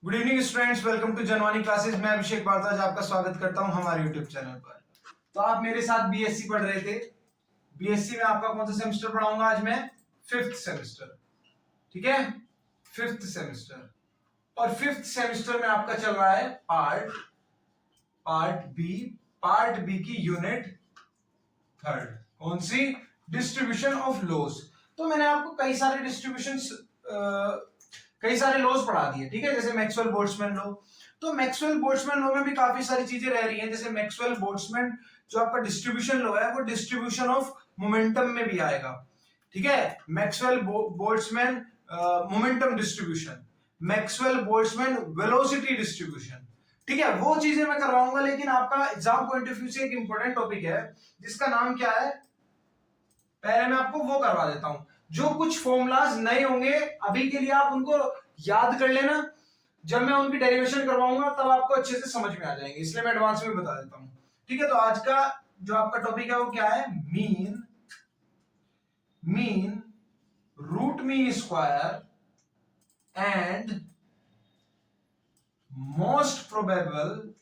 Good evening students, welcome to Janwani classes. मैं अभिषेक भारद्वाज आपका स्वागत करता हूं हमारे यूट्यूब चैनल पर। तो आप मेरे साथ बीएससी पढ़ रहे थे। बीएससी में आपका कौन सा सेमेस्टर पढ़ाऊंगा आज मैं? Fifth semester. ठीक है, फिफ्थ सेमेस्टर। और फिफ्थ सेमेस्टर में आपका चल रहा है पार्ट बी। पार्ट बी की यूनिट थर्ड, कौन सी? Distribution of loss. तो मैंने आपको कई सारे लॉज पढ़ा दिए, ठीक है, जैसे मैक्सवेल बोल्ट्जमैन लॉ। तो मैक्सवेल बोल्ट्जमैन लॉ में भी काफी सारी चीजें रह रही हैं, जैसे मैक्सवेल बोल्ट्जमैन जो आपका डिस्ट्रीब्यूशन लॉ है वो डिस्ट्रीब्यूशन ऑफ मोमेंटम में भी आएगा। ठीक है, Maxwell Boltzmann momentum distribution, Maxwell Boltzmann velocity distribution. ठीक है, वो चीजें मैं करवाऊंगा, लेकिन आपका एग्जाम पॉइंट ऑफ व्यू से एक इंपॉर्टेंट टॉपिक है जिसका नाम क्या है, पहले मैं आपको वो करवा देता हूं। जो कुछ फॉर्मूलाज नए होंगे अभी के लिए आप उनको याद कर लेना, जब मैं उनकी डेरिवेशन करवाऊंगा तब आपको अच्छे से समझ में आ जाएंगे, इसलिए मैं एडवांस में बता देता हूं। ठीक है, तो आज का जो आपका टॉपिक है वो क्या है? Mean root mean square and most probable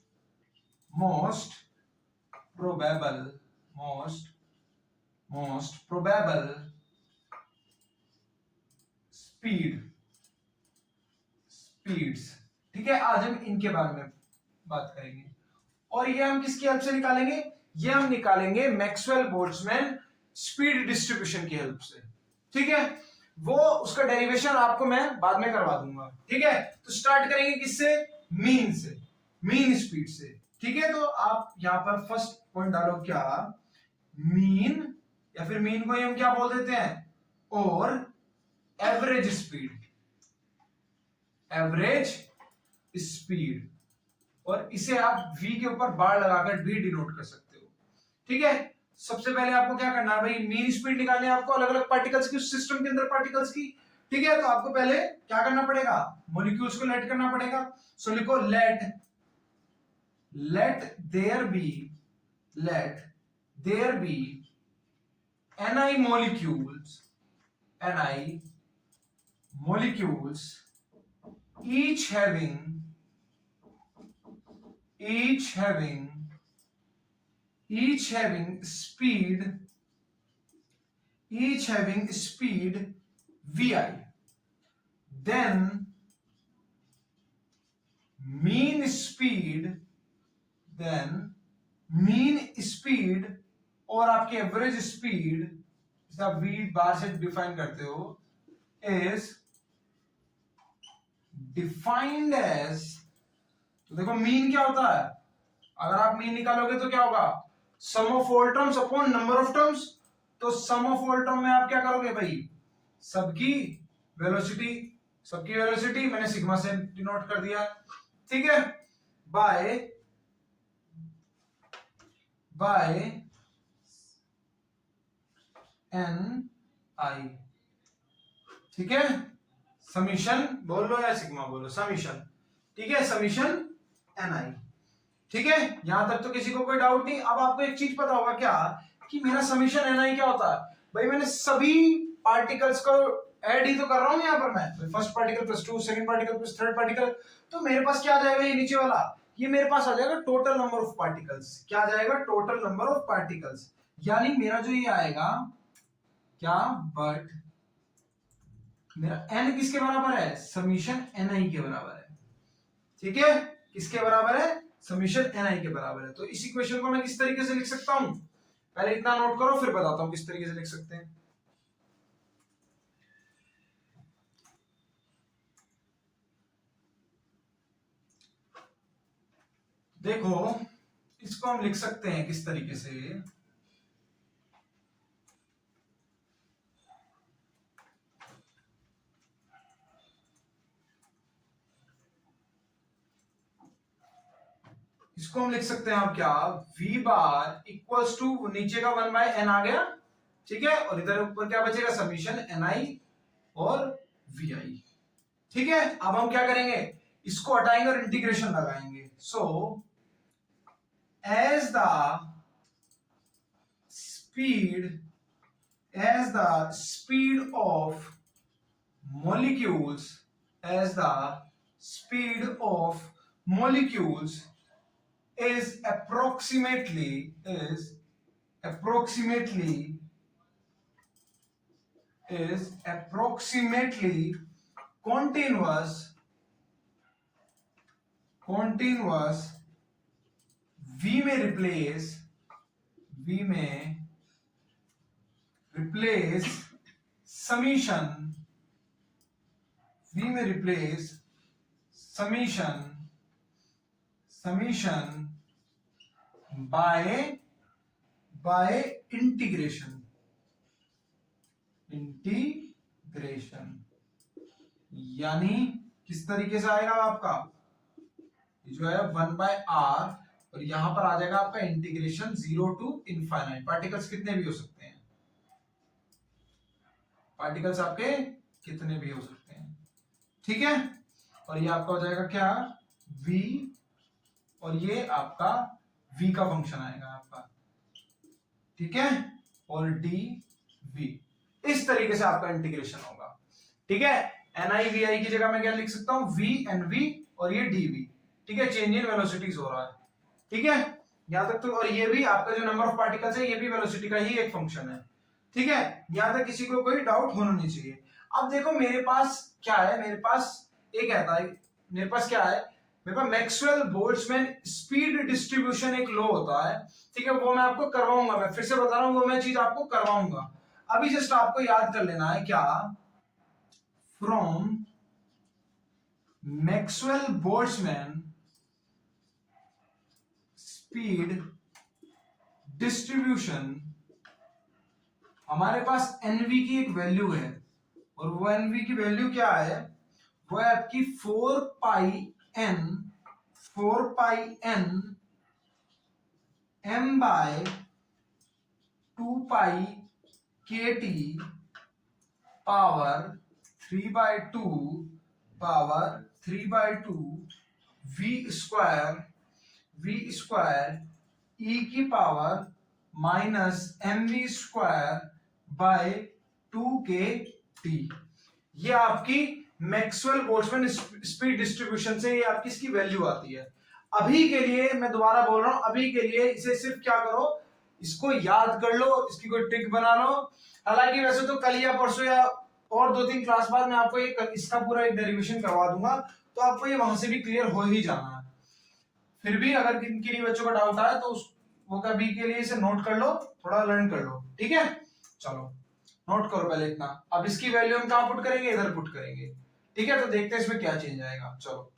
speeds. ठीक है, आज हम इनके बारे में बात करेंगे। और ये हम किसकी हेल्प से निकालेंगे? ये हम निकालेंगे मैक्सवेल बोल्ट्जमैन स्पीड डिस्ट्रीब्यूशन की हेल्प से। ठीक है, वो उसका डेरिवेशन आपको मैं बाद में करवा दूंगा। ठीक है, तो स्टार्ट करेंगे किससे? मीन से, मीन स्पीड से। ठीक है, तो आप यहां पर फर्स्ट पॉइंट डालो, क्या? मीन, या फिर मीन को हम क्या बोल देते हैं? और एवरेज स्पीड, और इसे आप v के ऊपर बार लगाकर भी डिनोट कर सकते हो। ठीक है, सबसे पहले आपको क्या करना है भाई? मीन स्पीड निकालनी है आपको अलग अलग पार्टिकल्स की, उस सिस्टम के अंदर पार्टिकल्स की। ठीक है, तो आपको पहले क्या करना पड़ेगा? मॉलिक्यूल्स को लेट करना पड़ेगा। सो लिखो let there be ni molecules each having speed vi, then mean speed और आपकी एवरेज स्पीड, जिसे आप v बार से डिफाइन करते हो, इज डिफाइंड एज, तो देखो मीन क्या होता है? अगर आप मीन निकालोगे तो क्या होगा? Sum of all terms upon number of terms. तो सम ऑफ ऑल टर्म में आप क्या करोगे भाई? सबकी वेलोसिटी मैंने सिग्मा से डिनोट कर दिया। ठीक है, बाय एन आई। ठीक है, समीशन बोल लो या सिग्मा बोलो, समीशन। ठीक है, समीशन एन आई। ठीक है, यहां तक तो किसी को कोई डाउट नहीं। अब आपको एक चीज पता होगा क्या, कि मेरा समीशन एन आई क्या होता है? भाई मैंने सभी पार्टिकल्स को ऐड ही तो कर रहा हूं यहां पर मैं, first particle plus 2, second particle plus third particle. तो मेरे पास क्या आ जाएगा? ये नीचे वाला, ये मेरे पास आ जाएगा टोटल नंबर ऑफ पार्टिकल्स। क्या आ जाएगा? Total number of particles. यानी मेरा जो ये आएगा क्या, बट मेरा n किसके बराबर है? समीशन एन आई के बराबर है। ठीक है, किसके बराबर है? समीशन एन आई के बराबर है। तो इस इक्वेशन को मैं किस तरीके से लिख सकता हूं? पहले इतना नोट करो, फिर बताता हूं किस तरीके से लिख सकते हैं। देखो, इसको हम लिख सकते हैं किस तरीके से, इसको हम लिख सकते हैं आप क्या, v बार इक्वल्स टू, नीचे का 1 बाय n आ गया। ठीक है, और इधर ऊपर क्या बचेगा? समीशन ni और vi। ठीक है, अब हम क्या करेंगे? इसको हटाएंगे और इंटीग्रेशन लगाएंगे। So as the speed of molecules speed of molecules is approximately continuous. V may replace summation by integration यानी किस तरीके से आएगा आपका, ये जो है 1/r और यहां पर आ जाएगा आपका इंटीग्रेशन 0 to इनफाइनाइट। पार्टिकल्स कितने भी हो सकते हैं, पार्टिकल्स आपके कितने भी हो सकते हैं, ठीक है। और ये आपका हो जाएगा क्या, v, और ये आपका v का फंक्शन आएगा आपका, ठीक है, और dv। इस तरीके से आपका इंटीग्रेशन होगा, ठीक है। NIVI की जगह मैं क्या लिख सकता हूं, v NV और ये dv, ठीक है। चेंज इन वेलोसिटीज हो रहा है, ठीक है, यहां तक तो। और ये भी आपका जो नंबर ऑफ पार्टिकल्स है, ये भी वेलोसिटी का ही एक फंक्शन है, ठीक है। यहां तक किसी को कोई डाउट होना नहीं चाहिए। अब देखो मेरे पास क्या है, मेरे पास एक कहता है, मेरे पास क्या है, मेरे पास मैक्सवेल बोल्ट्जमैन स्पीड डिस्ट्रीब्यूशन एक लॉ होता है, ठीक है। वो मैं आपको करवाऊंगा, मैं फिर से बता रहा हूं, वो मैं चीज आपको करवाऊंगा। अभी जस्ट आपको याद कर लेना है क्या, from Maxwell Boltzmann speed distribution हमारे पास NV की एक वैल्यू है, और वो NV की वैल्यू क्या है, वो है आपकी 4 pi n m/2 pi kt power 3/2 v square e की power -mv square by 2kt। ये आपकी मैक्सवेल बोल्ट्जमैन स्पीड डिस्ट्रीब्यूशन से ये आपकी इसकी वैल्यू आती है। अभी के लिए मैं दोबारा बोल रहा हूं, अभी के लिए इसे सिर्फ क्या करो, इसको याद कर लो, इसकी कोई ट्रिक बना लो। हालांकि वैसे तो कल या परसों या और 2-3 क्लास बाद मैं आपको इसका पूरा एक डेरिवेशन करवा दूंगा, तो आपको ये वहां से भी क्लियर हो ही जाना है। फिर भी अगर किन्हीं बच्चों का डाउट आए तो वो कभी के लिए इसे नोट कर लो, थोड़ा लर्न कर लो, ठीक है। चलो नोट करो पहले इतना। अब इसकी वैल्यू हम कहां पुट करेंगे, इधर पुट करेंगे, ठीक है। तो देखते हैं इसमें क्या चेंज आएगा, चलो।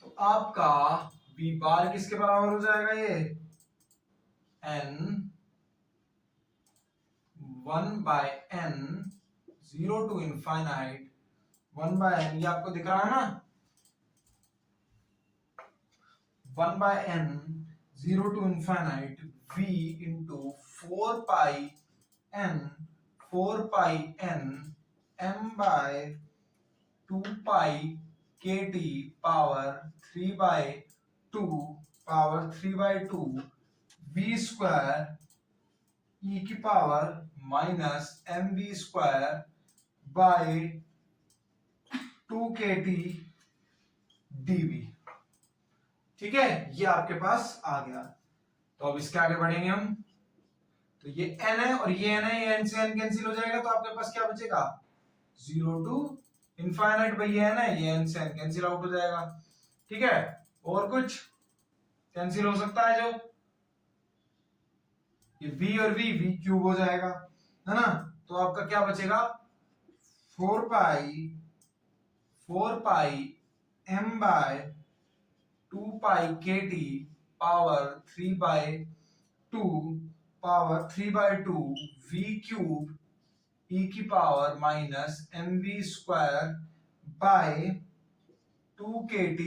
तो आपका v बार किसके बराबर हो जाएगा, ये n 1/n 0 to infinite 1/n, ये आपको दिख रहा है ना, 1/n 0 to infinite v into 4 pi n m/2 pi kt power 3/2 v square e की power -mv square by 2kt dv, ठीक है। ये आपके पास आ गया। तो अब इसके आगे बढ़ेंगे हम। तो ये n है और ये n है, ये n से n कैंसिल हो जाएगा, तो आपके पास क्या बचेगा, 0 टू इनफाइनाइट भाई, ये n है, ये n से n कैंसिल आउट हो जाएगा, ठीक है। और कुछ कैंसिल हो सकता है, जो ये v और v क्यूब हो जाएगा, है ना। तो आपका क्या बचेगा, 4 pi m/2 pi kt power 3/2 v cube e की power -mv square by 2kt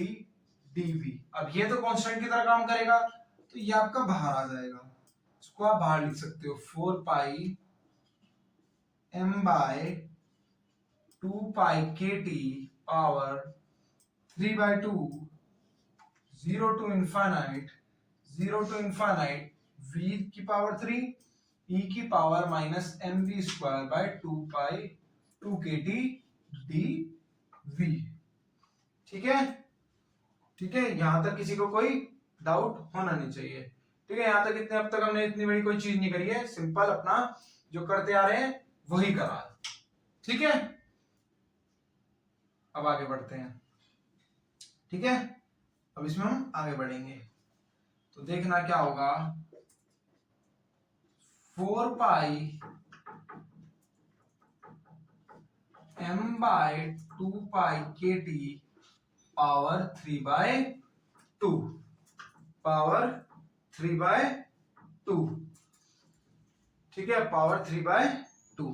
dv। अब ये तो कांस्टेंट की तरह काम करेगा, तो ये आपका बाहर आ जाएगा, इसको आप बाहर लिख सकते हो, 4 pi m/2 pi kt power 3/2 0 to infinite v की पावर 3 e की power minus mv square by 2 pi 2 kT dv। ठीक है, ठीक है, यहां तक किसी को कोई डाउट होना नहीं चाहिए। ठीक है, यहां तक इतने, अब तक हमने इतनी बड़ी कोई चीज नहीं करी है, सिंपल अपना जो करते आ रहे हैं वही करा। ठीक है, अब आगे बढ़ते हैं। ठीक है, अब इसमें हम आगे बढ़ेंगे तो देखना क्या होगा, 4 पाई m बाय 2 पाई के टी पावर 3/2 पावर 3/2। ठीक है, पावर 3/2।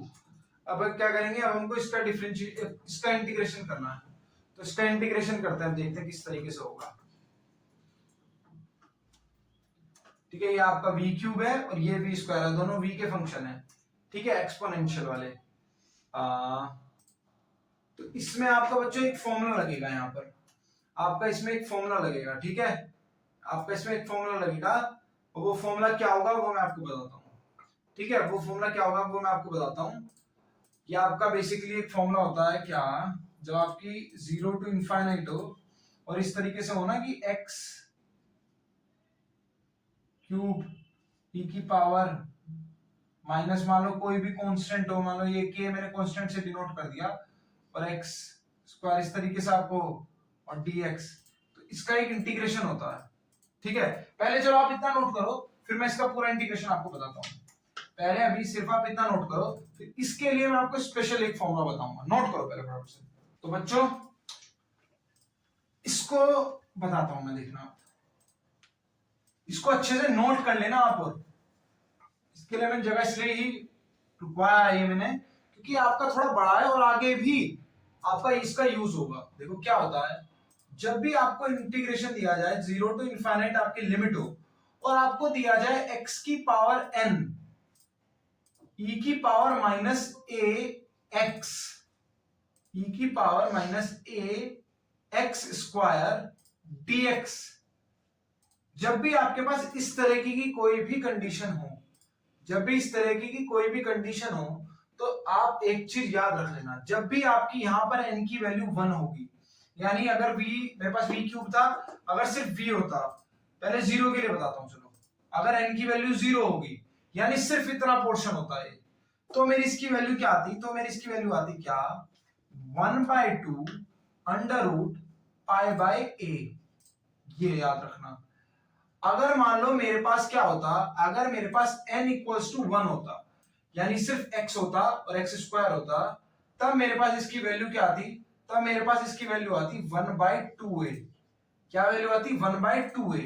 अब क्या करेंगे, अब हमको इसका डिफरेंशिएट, इसका इंटीग्रेशन करना है, तो इसका इंटीग्रेशन करते हैं, देखते हैं किस तरीके से होगा। ठीक है, ये आपका v क्यूब है और ये v स्क्वायर है, दोनों v के फंक्शन है। ठीक है, एक्सपोनेंशियल वाले। तो इसमें आपका बच्चों एक फॉर्मूला लगेगा, यहाँ पर आपका इसमें एक फॉर्मूला लगेगा। ठीक है, आपका इसमें एक फॉर्मूला लगेगा, और वो फॉर्मूला क्या होगा वो मैं आपको बताता हूँ। ठीक है, वो फॉर्मूला क्या होगा वो मैं आपको बताता हूँ। ये आपका बेसिकली एक फॉर्मूला होता है क्या, जब आपकी 0 to इनफाइनाइट हो और इस तरीके से हो ना कि x क्यूब e की पावर माइनस, मान लो कोई भी कांस्टेंट हो, मान लो ये k मैंने कांस्टेंट से डिनोट कर दिया, और x स्क्वायर इस तरीके से आपको, और dx, तो इसका एक इंटीग्रेशन होता है। ठीक है, पहले चलो आप इतना नोट करो, फिर मैं इसका पूरा इंटीग्रेशन आपको बताता हूँ। पहले अभी सिर्फ आप इतना नोट करो, फिर इसके लिए मैं आपको स्पेशल एक फॉर्मूला बताऊंगा। नोट करो पहले फटाफट से। तो बच्चों इसको बताता हूं मैं, देखना इसको अच्छे से नोट कर लेना आप। और इसके लिए मैंने जगह इसलिए ही रुकवाया है ये मैंने, क्योंकि आपका थोड़ा बड़ा है और आगे भी आपका इसका यूज होगा। देखो क्या होता है, जब भी आपको इंटीग्रेशन दिया जाए 0 to इनफाइनाइट आपकी लिमिट हो, और आपको दिया जाए x की पावर n e की power minus a x, e की power minus a x square dx, जब भी आपके पास इस तरह की कोई भी कंडीशन हो, जब भी इस तरह की कोई भी कंडीशन हो, तो आप एक चीज याद रख लेना, जब भी आपकी यहां पर n की वैल्यू 1 होगी, यानी अगर v, मेरे पास v क्यूब था, अगर सिर्फ v होता, पहले 0 के लिए बताता हूं चलो, अगर n की वैल्यू 0 होगी, यानी सिर्फ इतना पोर्शन होता है, तो मेरी इसकी वैल्यू क्या आती, तो मेरी इसकी वैल्यू आती क्या, 1/2 under root pi by a। ये याद रखना। अगर मान लो मेरे पास क्या होता, अगर मेरे पास n इक्वल्स टू 1 होता, यानी सिर्फ x होता और x स्क्वायर होता, तब मेरे पास इसकी वैल्यू क्या आती, तब मेरे पास इसकी वैल्यू आती 1/2a। क्या वैल्यू आती, 1/2a।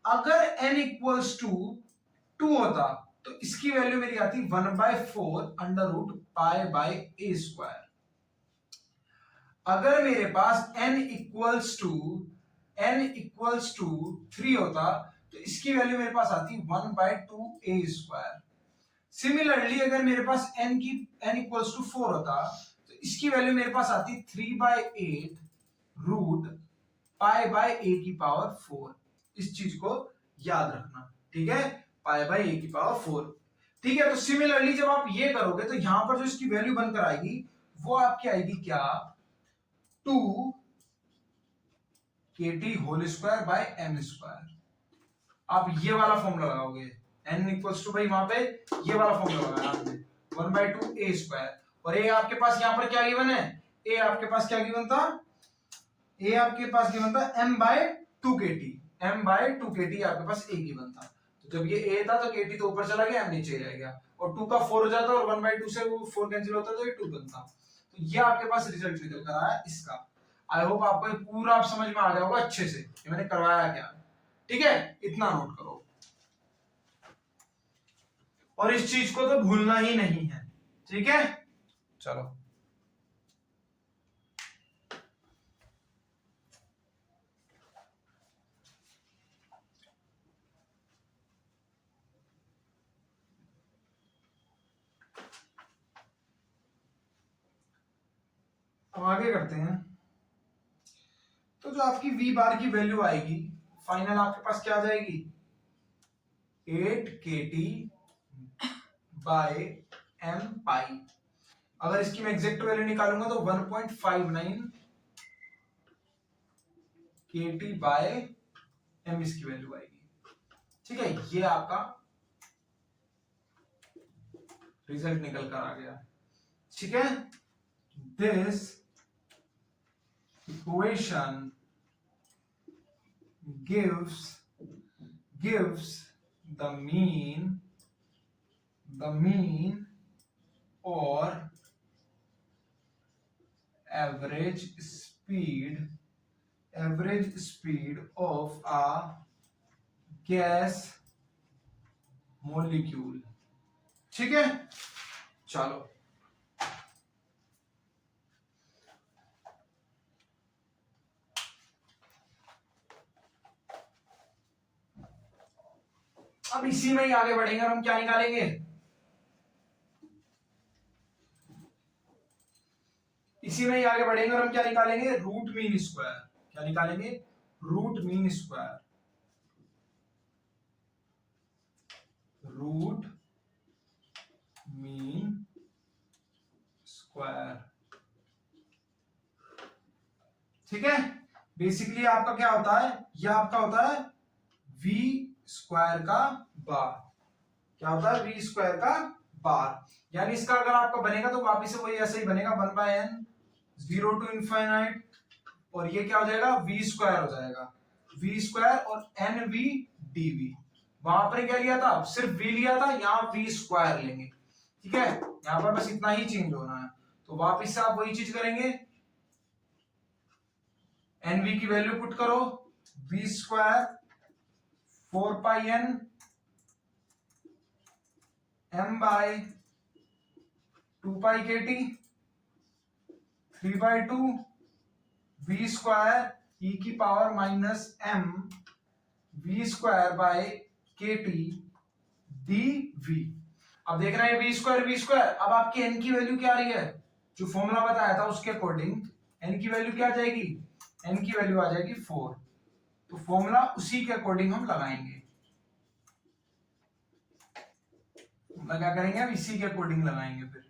अगर n इक्वल्स टू 2 होता, तो इसकी वैल्यू मेरी आती 1/4 under root pi by a square. अगर मेरे पास n इक्वल्स टू 3 होता, तो इसकी वैल्यू मेरे पास आती 1/2a स्क्वायर। सिमिलरली अगर मेरे पास n इक्वल्स टू 4 होता, तो इसकी वैल्यू मेरे पास आती 3/8 रूट पाई बाय a की पावर 4। इस चीज को याद रखना। ठीक है, पाई बाय a की पावर 4। ठीक है, तो सिमिलरली जब आप ये करोगे, तो यहां पर जो इसकी वैल्यू बनकर आएगी वो आपकी आएगी क्या, 2 kT whole square by m square. आप ये वाला फॉर्मूला लगाओगे, n इक्वल्स टू, भाई वहां पे ये वाला फॉर्मूला लगाया आपने, 1/2a स्क्वायर, और a आपके पास यहाँ पर क्या गिवन है, a आपके पास क्या गिवन था, a आपके पास गिवन था m/2 kT, m/2 kT आपके पास a गिवन था। तो जब ये a था तो kT तो ऊपर चला गया, m नीचे रह गया, और 2 का 4 हो जाता और 1/2 से वो 4 कैंसिल होता तो ये 2 बनता। तो ये आपके पास रिजल्ट निकल कर आया इसका। आई होप आपको ये पूरा आप समझ में आ गया होगा अच्छे से, ये मैंने करवाया क्या। ठीक है, इतना नोट करो, और इस चीज को तो भूलना ही नहीं है। ठीक है, चलो अब आगे करते हैं। तो जो आपकी v बार की वैल्यू आएगी फाइनल आपके पास क्या आ जाएगी 8 kT बाय m पाई। अगर इसकी मैं एग्जैक्ट वैल्यू निकालूंगा तो 1.59 kT बाय m इसकी वैल्यू आएगी। ठीक है, ये आपका रिजल्ट निकल कर आ गया। ठीक है, this equation gives the mean or average speed of a gas molecule। ठीक है, चलो अब इसी में ही आगे बढ़ेंगे और हम क्या निकालेंगे, इसी में ही आगे बढ़ेंगे और हम क्या निकालेंगे रूट मीन स्क्वायर। क्या निकालेंगे root mean square. Root mean square. ठीक है, बेसिकली आपका क्या होता है, यह आपका होता है v स्क्वायर का बार। क्या होता है v स्क्वायर का बार, यानी इसका अगर आपका बनेगा तो वापिस से वही ऐसे ही बनेगा 1/n 0 to इनफाइनाइट, और ये क्या हो जाएगा v स्क्वायर हो जाएगा, v स्क्वायर और nv dv। वहां पर क्या लिया था, सिर्फ v लिया था, यहाँ v स्क्वायर लेंगे। ठीक है, यहाँ पर बस इतना ही चेंज होना है, तो वापिस से आप वही चीज करेंगे, nv की वैल्यू पुट करो, v square 4πn m by 2π kt 3/2 v square e की पावर माइनस m v स्क्वायर बाय kt dv। अब देख रहे हैं v स्क्वायर, अब आपकी n की वैल्यू क्या आ रही है, जो फॉर्मूला बताया था उसके अकॉर्डिंग n की वैल्यू क्या आ जाएगी, n की वैल्यू आ जाएगी 4। तो फॉर्मूला उसी के अकॉर्डिंग हम लगाएंगे, क्या करेंगे हम इसी के अकॉर्डिंग लगाएंगे, फिर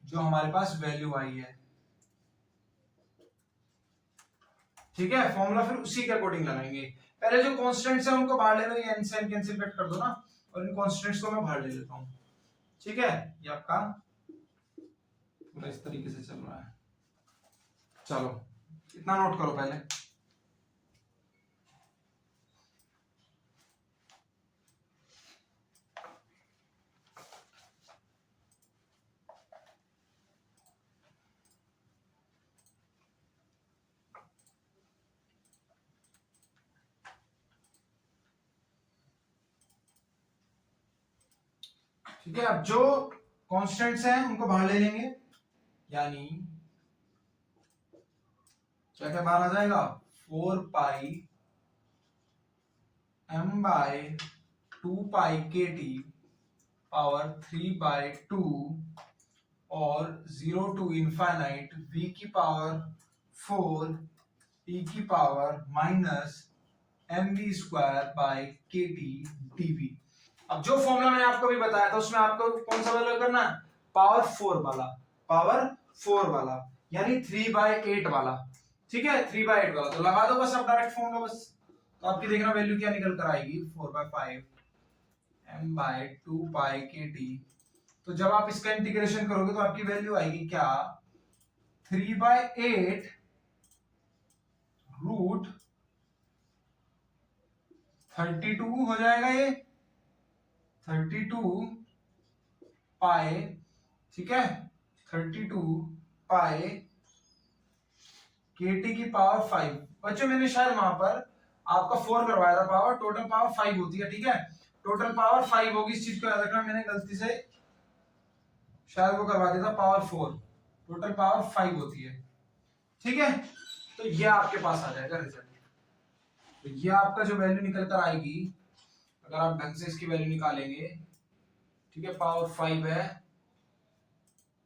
जो हमारे पास वैल्यू आई है। ठीक है, फॉर्मूला फिर उसी के अकॉर्डिंग लगाएंगे। पहले जो कांस्टेंट्स हैं उनको बाहर ले लो, ये n से n कैंसिल कट कर दो ना, और इन कांस्टेंट्स को मैं बाहर ले लेता हूं। ठीक है, ये आपका पूरा इस तरीके से चल रहा है। चलो इतना नोट करो पहले। ठीक है, अब जो कांस्टेंट्स हैं उनको बाहर ले लेंगे, यानी क्या क्या बाहर आ जाएगा 4π m बाय 2π kt पावर 3/2 और 0 to इनफाइनाइट v की पावर 4 e की power minus mv square by kt dv। अब जो फॉर्मूला मैंने आपको भी बताया था उसमें आपको कौन सा वाला करना है, पावर 4 वाला, यानी 3/8 वाला। ठीक है, 3/8 वाला तो लगा दो बस, अब डायरेक्ट फॉर्मूला बस, तो आपकी देखना वैल्यू क्या निकल कर आएगी 4/5 m बाय 2π kt। तो जब आप इसका इंटीग्रेशन करोगे तो आपकी वैल्यू आएगी क्या 3/8 रूट 32 हो जाएगा, ये 32 पाई। ठीक है, 32 पाई kt की पावर 5। बच्चों मैंने शायद वहां पर आपका 4 करवाया था पावर, टोटल पावर 5 होती है। ठीक है, टोटल पावर 5 होगी, इस चीज को याद रखना, मैंने गलती से शायद वो करवा दिया था पावर 4, टोटल पावर 5 होती है। ठीक है, तो ये आपके पास आ जाएगा रिजल्ट। तो ये आपका जो वैल्यू निकल कर आएगी, अगर आप ढंग से इसकी वैल्यू निकालेंगे, ठीक है, पावर 5 है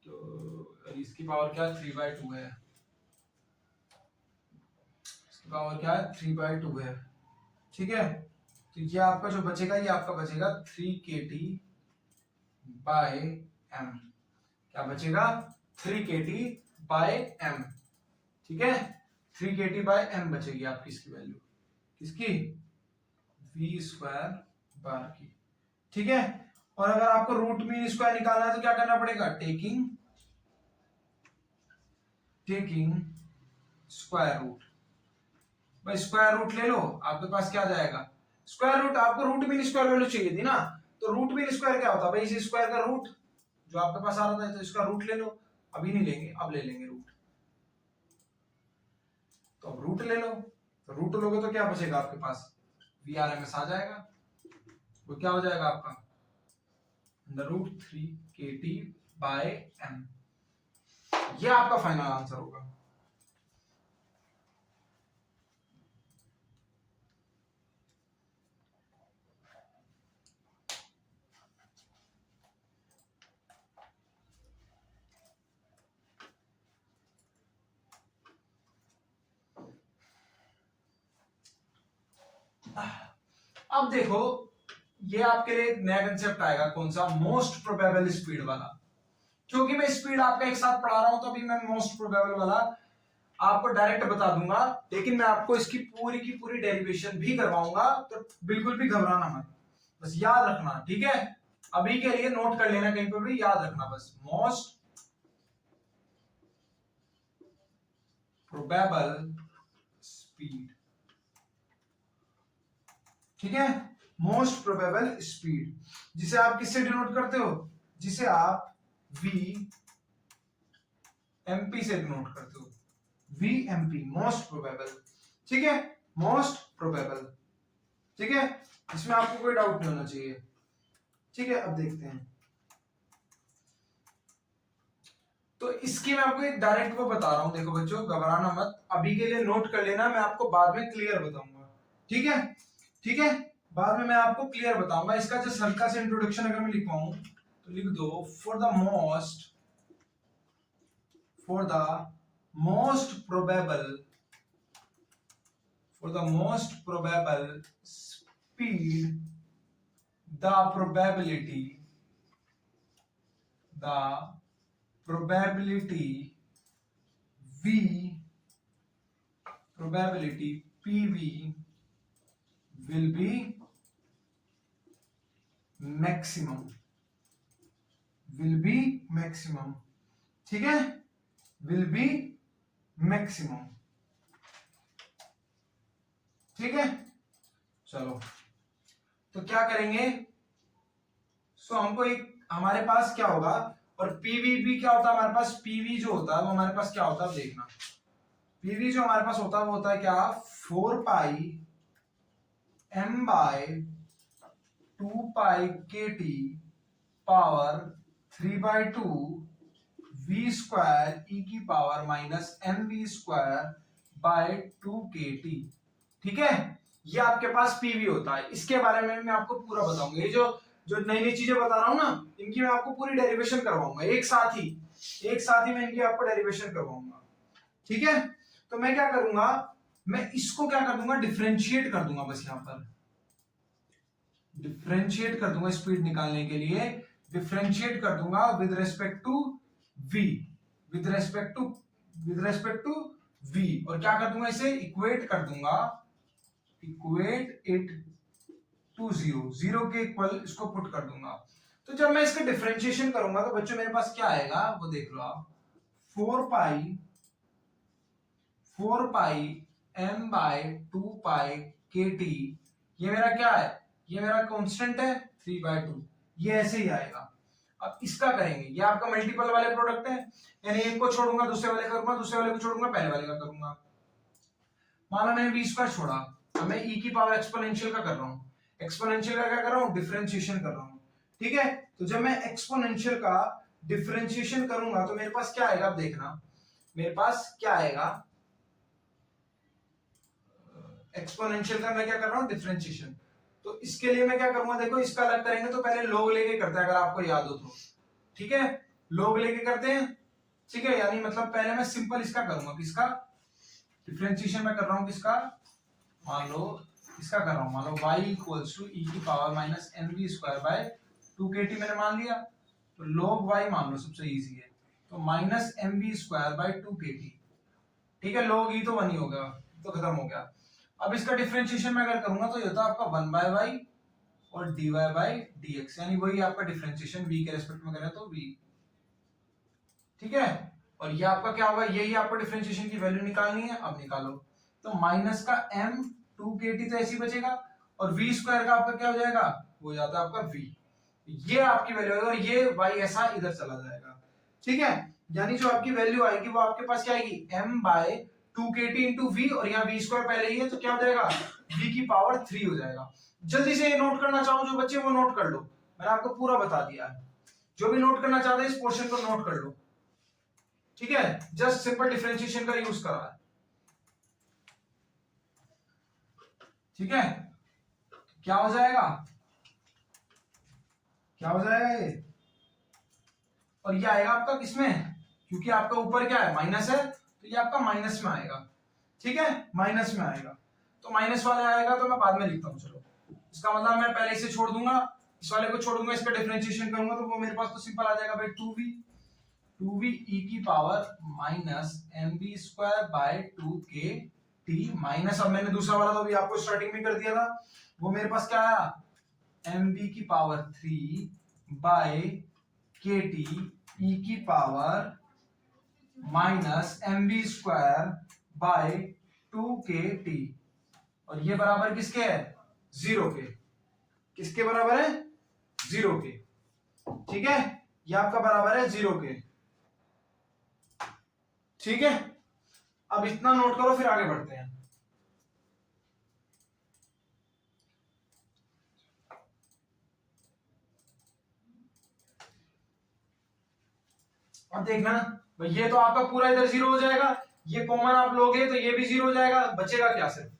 तो इसकी पावर क्या 3/2 है, इसकी पावर क्या है 3/2 है, ठीक है। तो ये आपका जो बचेगा ये आपका बचेगा 3kT/m, क्या बचेगा 3kT/m, ठीक है। 3kT/m बचेगी आपकी इसकी वैल्यू, किसकी v² बार की, ठीक है। और अगर आपको रूट मीन स्क्वायर निकालना है तो क्या करना पड़ेगा, टेकिंग स्क्वायर रूट। भाई स्क्वायर रूट ले लो, आपके पास क्या जाएगा स्क्वायर रूट, आपको रूट मीन स्क्वायर वैल्यू चाहिए थी ना, तो रूट मीन स्क्वायर क्या होता है भाई, इसी स्क्वायर का रूट जो आपके पास आ रहा था, तो इसका रूट ले लो। अभी नहीं लेंगे, अब ले लेंगे रूट, तो अब रूट ले लो, तो रूट लोगे तो क्या बचेगा आपके पास, VRMS आ जाएगा, वो क्या हो जाएगा आपका √3kT/m, ये आपका फाइनल आंसर होगा। अब देखो ये आपके लिए एक नया कंसेप्ट आएगा, कौन सा, मोस्ट प्रोबेबल स्पीड वाला। क्योंकि मैं स्पीड आपका एक साथ पढ़ा रहा हूं तो अभी मैं मोस्ट प्रोबेबल वाला आपको डायरेक्ट बता दूंगा, लेकिन मैं आपको इसकी पूरी की पूरी डेरिवेशन भी करवाऊंगा, तो बिल्कुल भी घबराना मत, बस याद रखना, ठीक है। अभी के लिए नोट कर लेना, कहीं पर भी याद रखना, बस मोस्ट प्रोबेबल स्पीड, ठीक है। मोस्ट प्रोबेबल स्पीड, जिसे आप किससे डिनोट करते हो, जिसे आप VMP से डिनोट करते हो, VMP मोस्ट प्रोबेबल, ठीक है, मोस्ट प्रोबेबल, ठीक है। इसमें आपको कोई डाउट नहीं होना चाहिए, ठीक है। अब देखते हैं, तो इसकी मैं आपको एक डायरेक्ट वो बता रहा हूं, देखो बच्चों घबराना मत, अभी के लिए नोट कर लेना, मैं आपको बाद में क्लियर बताऊंगा, ठीक है, ठीक है। बाद में मैं आपको क्लियर बताऊंगा, इसका जो हल्का से इंट्रोडक्शन अगर मैं लिखवाऊं तो लिख दो, for the most probable speed, the probability PV will be maximum, ठीक है, will be maximum, ठीक है। चलो तो क्या करेंगे, हमको एक हमारे पास क्या होगा, और पीवी भी क्या होता है हमारे पास, पीवी जो होता है वो हमारे पास क्या होता है देखना, पीवी जो हमारे पास होता है वो होता है क्या, 4πm/2π/kT पावर 3/2 v² e⁻mv²/2kT, ठीक है। ये आपके पास पीवी होता है, इसके बारे में मैं आपको पूरा बताऊंगा, ये जो नई नई चीजें बता रहा हूं ना, इनकी मैं आपको पूरी डेरिवेशन करवाऊंगा, एक साथ ही मैं इनकी आपको डेरिवेशन करवाऊंगा, ठीक है। तो मैं क्या करूंगा, मैं इसको क्या कर दूंगा, डिफरेंशिएट कर दूंगा, बस यहां पर डिफरेंशिएट कर दूंगा, स्पीड निकालने के लिए डिफरेंशिएट कर दूंगा with respect to v, with respect to v, और क्या कर दूंगा, इसे इक्वेट कर दूंगा, इक्वेट इट टू 0 के इक्वल इसको पुट कर दूंगा। तो जब मैं इसका डिफरेंशिएशन करूंगा तो बच्चों मेरे पास क्या आएगा वो देख लो आप, 4πm/2π/kT, ये मेरा क्या है, ये मेरा कांस्टेंट है 3/2, ये ऐसे ही आएगा। अब इसका करेंगे, ये आपका मल्टीपल वाले प्रोडक्ट है, यानी एक को छोड़ूंगा दूसरे वाले करूंगा, दूसरे वाले को छोड़ूंगा पहले वाले का करूंगा। मान लो मैंने v² छोड़ा, अब मैं e की पावर एक्सपोनेंशियल का कर रहा हूं, एक्सपोनेंशियल का क्या कर रहा हूं, डिफरेंशिएशन कर रहा हूं, ठीक है। तो जब मैं एक्सपोनेंशियल का डिफरेंशिएशन करूंगा तो मेरे पास क्या आएगा, अब देखना मेरे पास क्या आएगा, एक्सपोनेंशियल का मैं क्या कर रहा हूं, डिफरेंशिएशन। तो इसके लिए मैं क्या करूंगा, देखो इसका अलग करेंगे तो पहले log लेके करते हैं, अगर आपको याद हो तो, ठीक है, log लेके करते हैं, ठीक है। यानी मतलब पहले मैं सिंपल इसका करूंगा, किसका, डिफरेंशिएशन मैं कर रहा हूँ किसका, मान लो इसका कर रहा हूँ, मान लो y इक्वल्स टू ई की power minus m v square by 2kt मैंने मान लिया, तो log y मान लो सबसे इजी है, तो minus m v square by 2kt, ठीक है, log e तो 1 ही होगा, तो खत्म हो गया। अब इसका डिफरेंशिएशन मैं अगर करूंगा तो ये होता है आपका 1 बाय y और dy बाय dx, यानी वही आपका डिफरेंशिएशन v के रेस्पेक्ट में करें तो v, ठीक है। और ये आपका क्या होगा, यही आपको डिफरेंशिएशन की वैल्यू निकालनी है, अब निकालो। तो माइनस का m 2kt तो ऐसे ही बचेगा, और v स्क्वायर का आपका क्या हो जाएगा, हो जाता है आपका v, ये आपकी वैल्यू है, और ये y ऐसा इधर चला जाएगा, ठीक है। यानी जो आपकी वैल्यू आएगी वो आपके पास क्या आएगी, m bye 2kt into we, और यहाँ v स्क्वायर पहले ही है तो क्या हो जाएगा, v की पावर 3 हो जाएगा। जल्दी से नोट करना चाहो जो बच्चे वो नोट कर लो, मैंने आपको पूरा बता दिया है, जो भी नोट करना चाहते हैं इस पोर्शन को नोट कर लो, ठीक है। जस्ट सिंपल डिफरेंशिएशन का यूज करा है, ठीक है। क्या हो जाएगा, क्या हो जाएगा ये, और ये आएगा आपका किसमें, क्योंकि आपका ऊपर क्या है माइनस है, तो ये आपका माइनस में आएगा, ठीक है, माइनस में आएगा। तो माइनस वाले आएगा तो मैं बाद में लिखता हूं, चलो इसका मतलब मैं पहले इसे छोड़ दूंगा, इस वाले को छोड़ दूंगा, इसका डिफरेंशिएशन करूंगा तो वो मेरे पास तो सिंपल आ जाएगा भाई 2v e की power minus mv square by 2kt minus, अब मैंने दूसरा वाला तो भी आपको स्टार्टिंग में कर दिया था, वो मेरे पास क्या आया mv की पावर 3 बाय kt e की power minus mv square by 2kt, और ये बराबर किसके है, 0 के, किसके बराबर है, 0 के, ठीक है, ये आपका बराबर है 0 के, ठीक है। अब इतना नोट करो फिर आगे बढ़ते हैं। अब देखना भाई, ये तो आपका पूरा इधर 0 हो जाएगा, ये कॉमन आप लोगे तो ये भी 0 हो जाएगा, बचेगा क्या, सिर्फ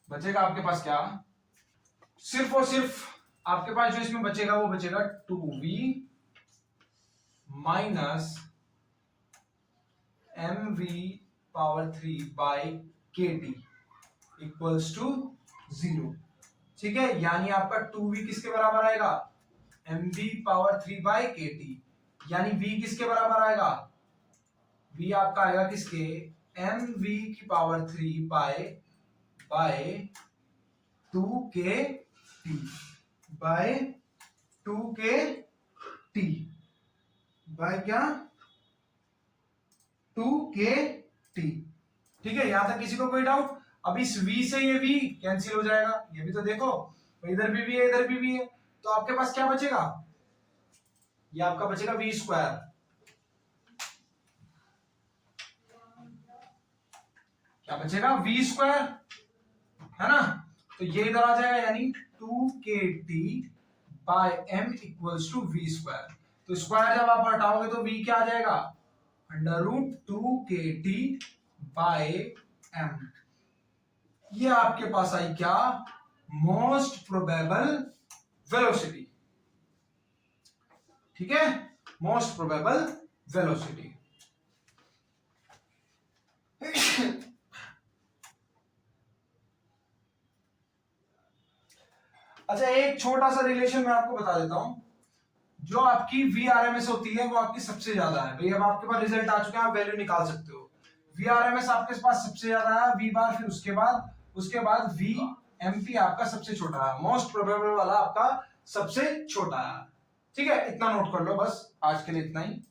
बचेगा आपके पास क्या, सिर्फ और सिर्फ आपके पास जो इसमें बचेगा वो बचेगा 2v minus mv power 3 by kt equals to 0, ठीक है। यानी आपका 2v किसके बराबर आएगा, mv पावर 3 बाय kt, यानी v किसके बराबर आएगा, v आपका आएगा किसके, mv की power 3 bye 2kt bye 2kt bye क्या, 2kt, ठीक है। यहां तक किसी को कोई डाउट, अब इस v से ये v कैंसिल हो जाएगा, ये भी तो देखो, इधर भी v है इधर भी v है, तो आपके पास क्या बचेगा, ये आपका बचेगा v स्क्वायर, क्या बचेगा, v स्क्वायर, है ना, तो ये इधर आ जाएगा, यानी 2kt by m equals to v square, तो स्क्वायर जब आप हटाओगे तो v क्या आ जाएगा, under root 2kt by m, ये आपके पास आई क्या, मोस्ट प्रोबेबल वेलोसिटी, ठीक है, मोस्ट प्रोबेबल वेलोसिटी। अच्छा, एक छोटा सा रिलेशन मैं आपको बता देता हूं, जो आपकी VRMS होती है वो आपकी सबसे ज्यादा है भाई, अब आपके पास रिजल्ट आ चुके हैं, आप वैल्यू निकाल सकते हो, VRMS आपके पास सबसे ज्यादा है, V बार, फिर उसके बाद VMP आपका सबसे छोटा है, मोस्ट प्रोबेबल वाला आपका सबसे छोटा है, ठीक है। इतना नोट कर लो बस, आज के लिए इतना ही,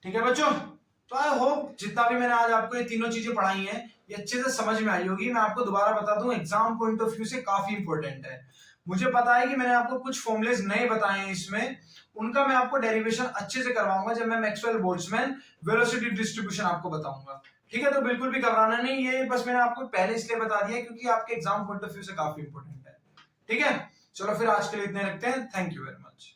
ठीक है बच्चों। तो आई होप जितना भी मैंने आज आपको ये तीनों चीजें पढ़ाई हैं ये अच्छे से समझ में आई होगी। मैं आपको दोबारा बता दूं, एग्जाम पॉइंट ऑफ व्यू से काफी इंपॉर्टेंट है। मुझे पता है कि मैंने आपको कुछ फॉर्मुलेज नए बताए हैं इसमें, उनका मैं आपको डेरिवेशन अच्छे से करवाऊंगा जब मैं मैक्सवेल बोल्ट्जमैन वेलोसिटी डिस्ट्रीब्यूशन आपको बताऊंगा, ठीक है। तो बिल्कुल भी घबराना नहीं, ये बस मैंने आपको पहले इसलिए बता दिया क्योंकि आपके एग्जाम पॉइंट ऑफ व्यू से काफी इंपॉर्टेंट है, ठीक है। चलो फिर आज के लिए इतने रखते हैं, थैंक यू वेरी मच।